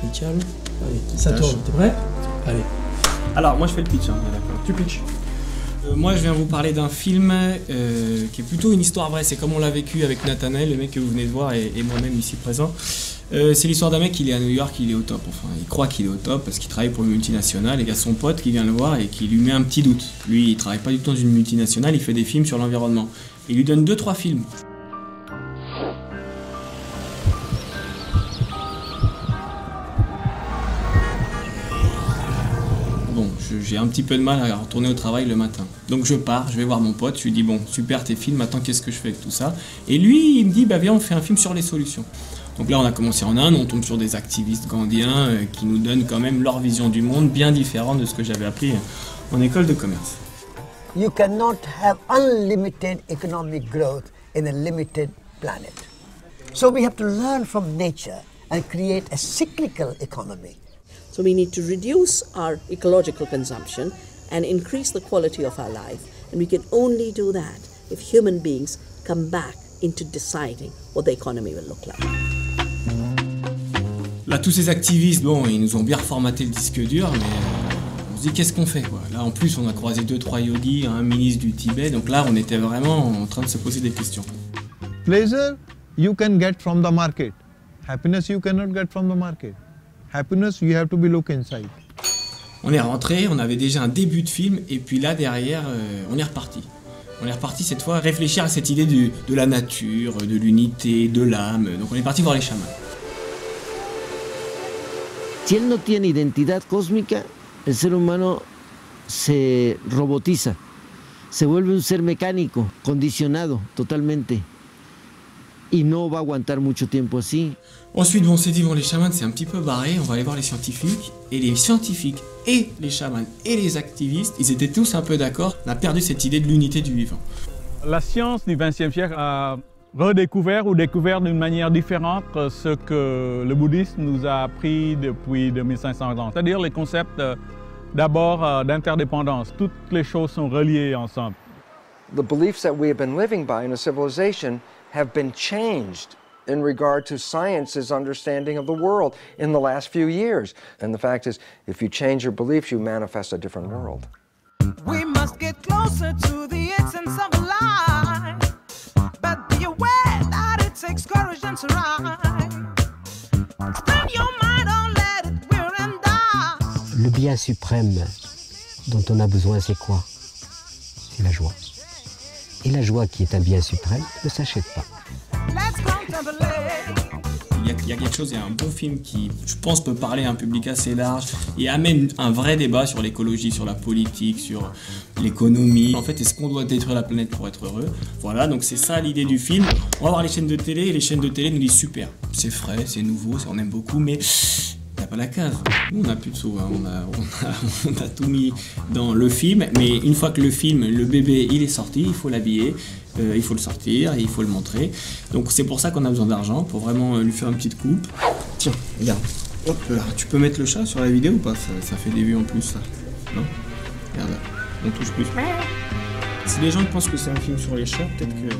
nickel. Allez, ça tourne, t'es prêt? Allez. Alors, moi je fais le pitch, hein, d'accord. Tu pitches. Moi je viens vous parler d'un film qui est plutôt une histoire vraie, c'est comme on l'a vécu avec Nathanaël, le mec que vous venez de voir, et moi-même ici présent. C'est l'histoire d'un mec, il est à New York, il est au top, enfin il croit qu'il est au top parce qu'il travaille pour une multinationale et il y a son pote qui vient le voir et qui lui met un petit doute. Lui il travaille pas du tout dans une multinationale, il fait des films sur l'environnement. Il lui donne 2-3 films. Bon, j'ai un petit peu de mal à retourner au travail le matin. Donc je pars, je vais voir mon pote, je lui dis bon super tes films, maintenant qu'est-ce que je fais avec tout ça? Et lui il me dit bah viens on fait un film sur les solutions. Donc là on a commencé en Inde, on tombe sur des activistes gandhiens qui nous donnent quand même leur vision du monde bien différente de ce que j'avais appris en école de commerce. You cannot have unlimited economic growth in a limited planet. So we have to learn from nature and create a cyclical economy. So we need to reduce our ecological consumption and increase the quality of our life. And we can only do that if human beings come back into deciding what the economy will look like. Là, tous ces activistes, bon, ils nous ont bien reformaté le disque dur, mais on se dit qu'est-ce qu'on fait, quoi. Là, en plus, on a croisé 2-3 yogis, un ministre du Tibet, donc là, on était vraiment en train de se poser des questions. Pleasure, you can get from the market. Happiness, you cannot get from the market. Happiness, you have to be look inside. On est rentré, on avait déjà un début de film, et puis là, derrière, on est reparti. On est reparti cette fois à réfléchir à cette idée de la nature, de l'unité, de l'âme. Donc on est parti voir les chamans. Si él no tiene identidad cósmica, el ser humano se robotiza, se vuelve un ser mecánico, condicionado totalmente, y no va a aguantar mucho tiempo así. Ensuite, on s'est dit, bon, les chamans, c'est un petit peu barré, on va aller voir les scientifiques. Et les scientifiques et les chamans et les activistes, ils étaient tous un peu d'accord. On a perdu cette idée de l'unité du vivant. La science du XXe siècle a redécouvert ou découvert d'une manière différente ce que le bouddhisme nous a appris depuis 2500 ans. C'est-à-dire les concepts d'abord d'interdépendance. Toutes les choses sont reliées ensemble. The beliefs that we have been living by in a civilization have been changed in regard to science's understanding of the world in the last few years. And the fact is, if you change your beliefs, you manifest a different world. We must get closer to the essence of life, but be aware that it takes courage and survive. Spend your mind, don't let it wear and die. Le bien suprême dont on a besoin, c'est quoi? C'est la joie. Et la joie qui est un bien suprême ne s'achète pas. Il y a quelque chose, il y a un bon film qui, je pense, peut parler à un public assez large et amène un vrai débat sur l'écologie, sur la politique, sur l'économie. En fait, est-ce qu'on doit détruire la planète pour être heureux? Voilà, donc c'est ça l'idée du film. On va voir les chaînes de télé et les chaînes de télé nous disent super, c'est frais, c'est nouveau, on aime beaucoup, mais il n'y a pas la case. Nous, on n'a plus de sous, hein. On a tout mis dans le film, mais une fois que le film, le bébé, il est sorti, il faut l'habiller. Il faut le sortir, et il faut le montrer. Donc c'est pour ça qu'on a besoin d'argent, pour vraiment lui faire une petite coupe. Tiens, regarde. Hop là. Tu peux mettre le chat sur la vidéo ou pas? Ça fait des vues en plus, ça. Non? Regarde là. On touche plus. Si les gens pensent que c'est un film sur les chats, peut-être que...